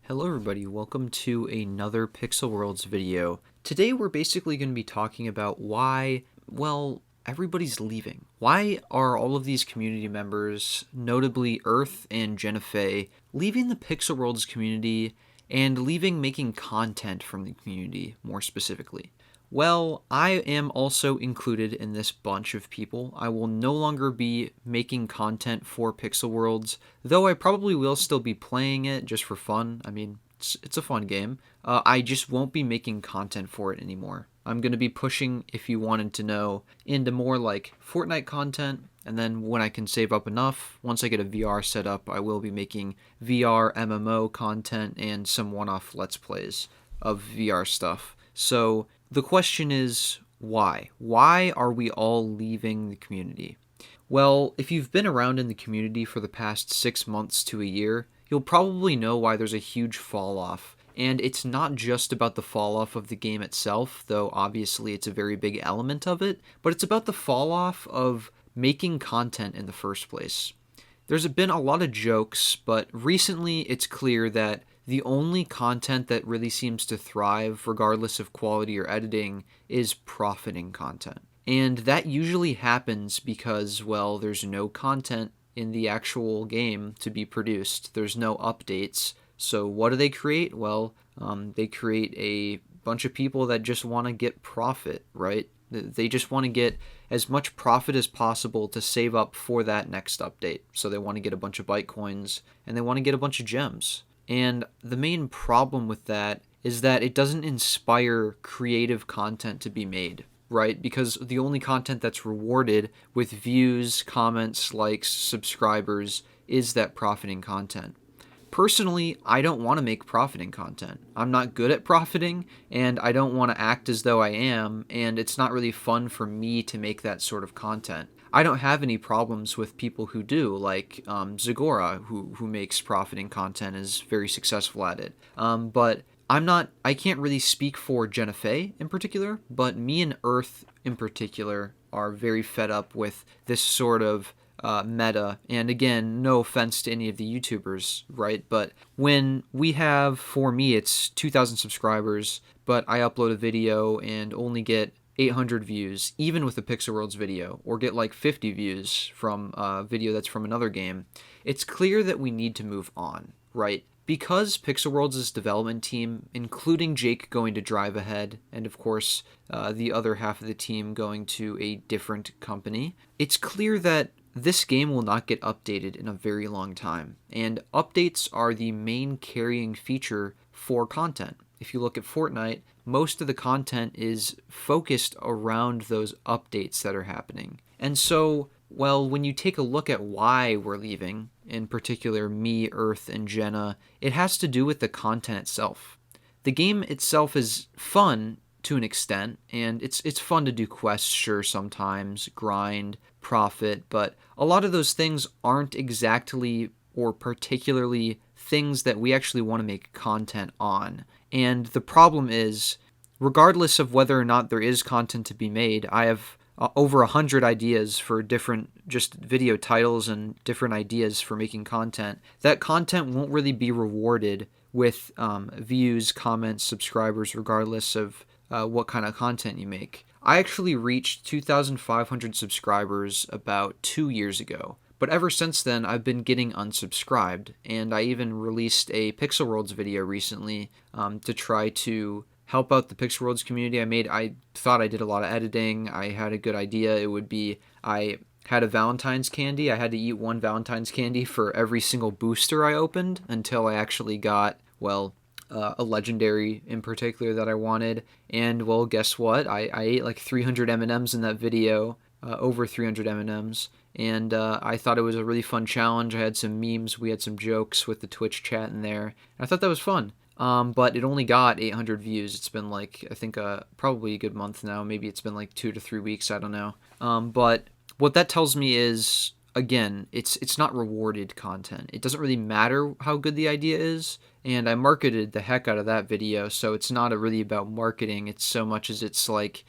Hello everybody, welcome to another Pixel Worlds video. Today we're basically going to be talking about why, everybody's leaving. Why are all of these community members, notably Earth and Jenna Fey, leaving the Pixel Worlds community and leaving making content from the community, more specifically? Well, I am also included in this bunch of people. I will no longer be making content for Pixel Worlds, though I probably will still be playing it just for fun. I mean, it's a fun game. I just won't be making content for it anymore. I'm going to be pushing, if you wanted to know, into more like Fortnite content, and then when I can save up enough, once I get a VR set up, I will be making VR MMO content and some one-off Let's Plays of VR stuff. So the question is, why? Why are we all leaving the community? Well, if you've been around in the community for the past 6 months to a year, you'll probably know why there's a huge fall off. And it's not just about the fall off of the game itself, though obviously it's a very big element of it, but it's about the fall off of making content in the first place. There's been a lot of jokes, but recently it's clear that the only content that really seems to thrive, regardless of quality or editing, is profiting content. And that usually happens because, well, there's no content in the actual game to be produced. There's no updates. So what do they create? Well, they create a bunch of people that just want to get profit, right? They just want to get as much profit as possible to save up for that next update. So they want to get a bunch of Bytecoins and they want to get a bunch of gems. And the main problem with that is that it doesn't inspire creative content to be made, right? Because the only content that's rewarded with views, comments, likes, subscribers is that profiting content. Personally, I don't want to make profiting content. I'm not good at profiting, and I don't want to act as though I am, and it's not really fun for me to make that sort of content. I don't have any problems with people who do, like Zagora, who makes profiting content, is very successful at it. But I can't really speak for Jenna Fey in particular, but me and Earth in particular are very fed up with this sort of meta. And again, no offense to any of the YouTubers, right? But when we have, for me, it's 2,000 subscribers, but I upload a video and only get 800 views, even with a Pixel Worlds video, or get like 50 views from a video that's from another game, it's clear that we need to move on, right? Because Pixel Worlds' development team, including Jake going to Drive Ahead, and of course the other half of the team going to a different company, it's clear that this game will not get updated in a very long time, and updates are the main carrying feature for content. If you look at Fortnite, most of the content is focused around those updates that are happening. And so, well, when you take a look at why we're leaving, in particular me, Earth, and Jenna, it has to do with the content itself. The game itself is fun to an extent, and it's fun to do quests, sure, sometimes, grind, profit, but a lot of those things aren't exactly or particularly things that we actually want to make content on. And the problem is, regardless of whether or not there is content to be made, I have over 100 ideas for different just video titles and different ideas for making content. That content won't really be rewarded with views, comments, subscribers, regardless of what kind of content you make. I actually reached 2,500 subscribers about 2 years ago. But ever since then, I've been getting unsubscribed, and I even released a Pixel Worlds video recently to try to help out the Pixel Worlds community. I thought I did a lot of editing. I had a good idea. It would be, I had a Valentine's candy. I had to eat one Valentine's candy for every single booster I opened until I actually got, a legendary in particular that I wanted. And, well, guess what? I ate like 300 M&Ms in that video, over 300 M&Ms. And I thought it was a really fun challenge. I had some memes. We had some jokes with the Twitch chat in there. I thought that was fun. But it only got 800 views. It's been like, I think, probably a good month now. Maybe it's been like 2 to 3 weeks. I don't know. But what that tells me is, again, it's not rewarded content. It doesn't really matter how good the idea is. And I marketed the heck out of that video. So it's not really about marketing. It's so much as it's like,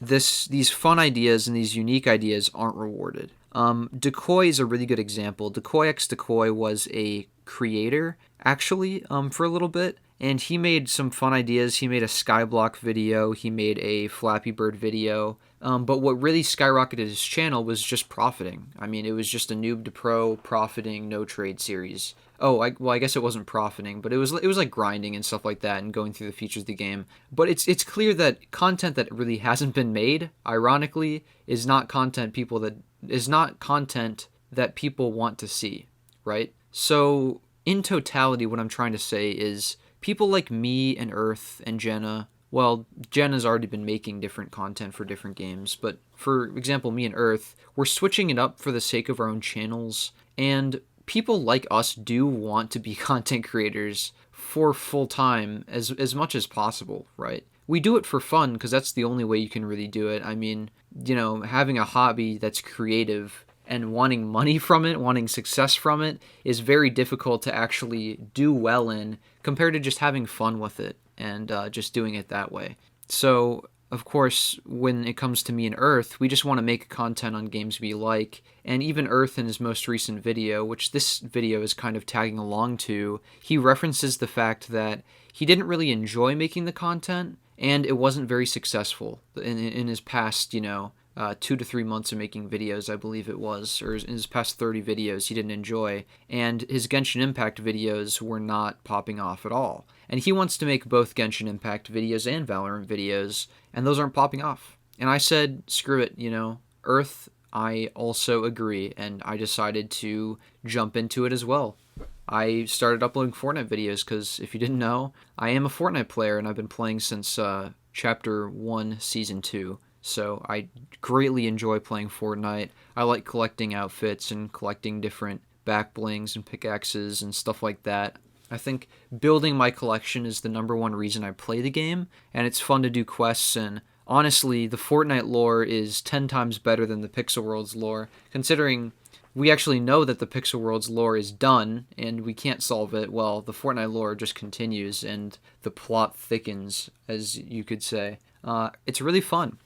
these fun ideas and these unique ideas aren't rewarded. Decoy is a really good example. Decoy X Decoy was a creator, actually, for a little bit. And he made some fun ideas. He made a Skyblock video. He made a Flappy Bird video. But what really skyrocketed his channel was just profiting. I mean, it was just a noob to pro profiting no trade series. Oh, I guess it wasn't profiting, but it was like grinding and stuff like that, and going through the features of the game. But it's clear that content that really hasn't been made, ironically, is not content that people want to see, right? So in totality, what I'm trying to say is people like me and Earth and Jenna. Well, Jenna's already been making different content for different games, but for example, me and Earth, we're switching it up for the sake of our own channels, and people like us do want to be content creators for full time as much as possible, right? We do it for fun because that's the only way you can really do it. I mean, having a hobby that's creative and wanting money from it, wanting success from it, is very difficult to actually do well in compared to just having fun with it and just doing it that way. So, of course, when it comes to me and Earth, we just want to make content on games we like. And even Earth, in his most recent video, which this video is kind of tagging along to, he references the fact that he didn't really enjoy making the content, and it wasn't very successful in his past, 2 to 3 months of making videos, I believe it was, or in his past 30 videos he didn't enjoy, and his Genshin Impact videos were not popping off at all. And he wants to make both Genshin Impact videos and Valorant videos, and those aren't popping off. And I said, screw it, Earth, I also agree, and I decided to jump into it as well. I started uploading Fortnite videos because, if you didn't know, I am a Fortnite player, and I've been playing since Chapter 1, Season 2. So I greatly enjoy playing Fortnite. I like collecting outfits and collecting different back blings and pickaxes and stuff like that. I think building my collection is the number one reason I play the game, and it's fun to do quests, and honestly, the Fortnite lore is 10 times better than the Pixel Worlds lore, considering we actually know that the Pixel Worlds lore is done, and we can't solve it. Well, the Fortnite lore just continues, and the plot thickens, as you could say. It's really fun.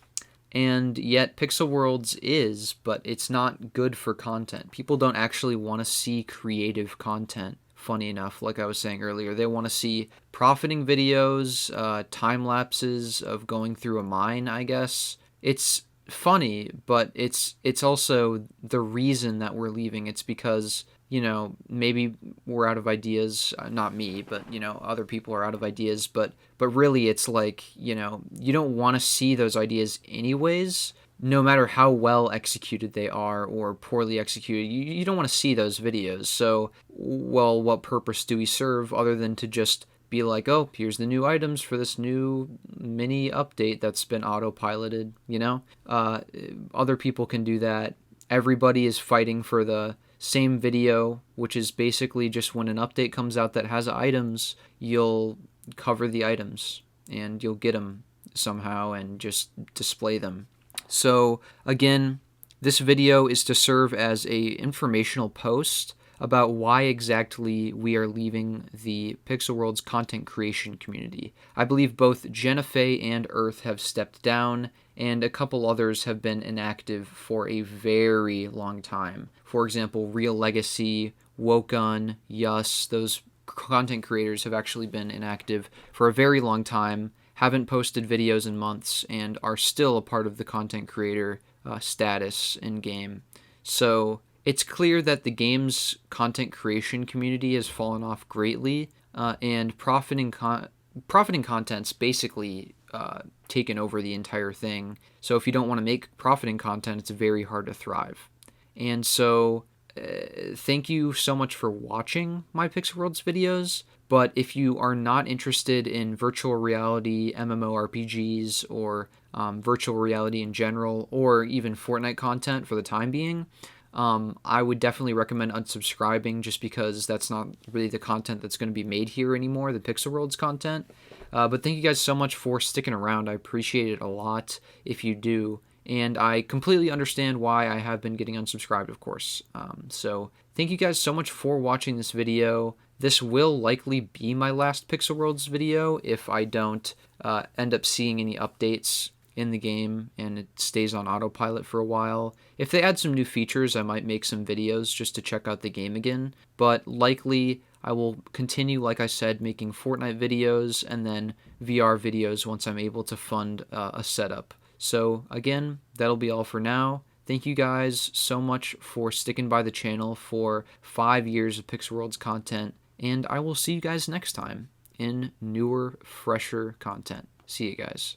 And yet Pixel Worlds is, but it's not good for content. People don't actually want to see creative content, funny enough, like I was saying earlier. They want to see profiting videos, time lapses of going through a mine, I guess. It's funny, but it's also the reason that we're leaving. It's because, maybe we're out of ideas. Not me, but, other people are out of ideas. But really, it's like, you don't want to see those ideas anyways, no matter how well executed they are or poorly executed. You don't want to see those videos. So, well, what purpose do we serve other than to just be like, oh, here's the new items for this new mini update that's been autopiloted, Other people can do that. Everybody is fighting for the same video, which is basically just when an update comes out that has items, you'll cover the items and you'll get them somehow and just display them. So again, this video is to serve as a informational post about why exactly we are leaving the Pixel Worlds content creation community. I believe both Jenna Fey and Earth have stepped down, and a couple others have been inactive for a very long time. For example, Real Legacy, Wokan, Yus, those content creators have actually been inactive for a very long time, haven't posted videos in months, and are still a part of the content creator status in-game. So it's clear that the game's content creation community has fallen off greatly, and profiting content's basically taken over the entire thing. So if you don't want to make profiting content, it's very hard to thrive. And so thank you so much for watching my Pixel Worlds videos. But if you are not interested in virtual reality MMORPGs or virtual reality in general, or even Fortnite content for the time being, I would definitely recommend unsubscribing, just because that's not really the content that's going to be made here anymore, the Pixel Worlds content. But thank you guys so much for sticking around. I appreciate it a lot if you do. And I completely understand why I have been getting unsubscribed, of course. So thank you guys so much for watching this video. This will likely be my last Pixel Worlds video if I don't end up seeing any updates in the game and it stays on autopilot for a while. If they add some new features, I might make some videos just to check out the game again, but likely I will continue, like I said, making Fortnite videos and then VR videos once I'm able to fund a setup. So again, that'll be all for now. Thank you guys so much for sticking by the channel for 5 years of Pixelworlds content, and I will see you guys next time in newer, fresher content. See you guys.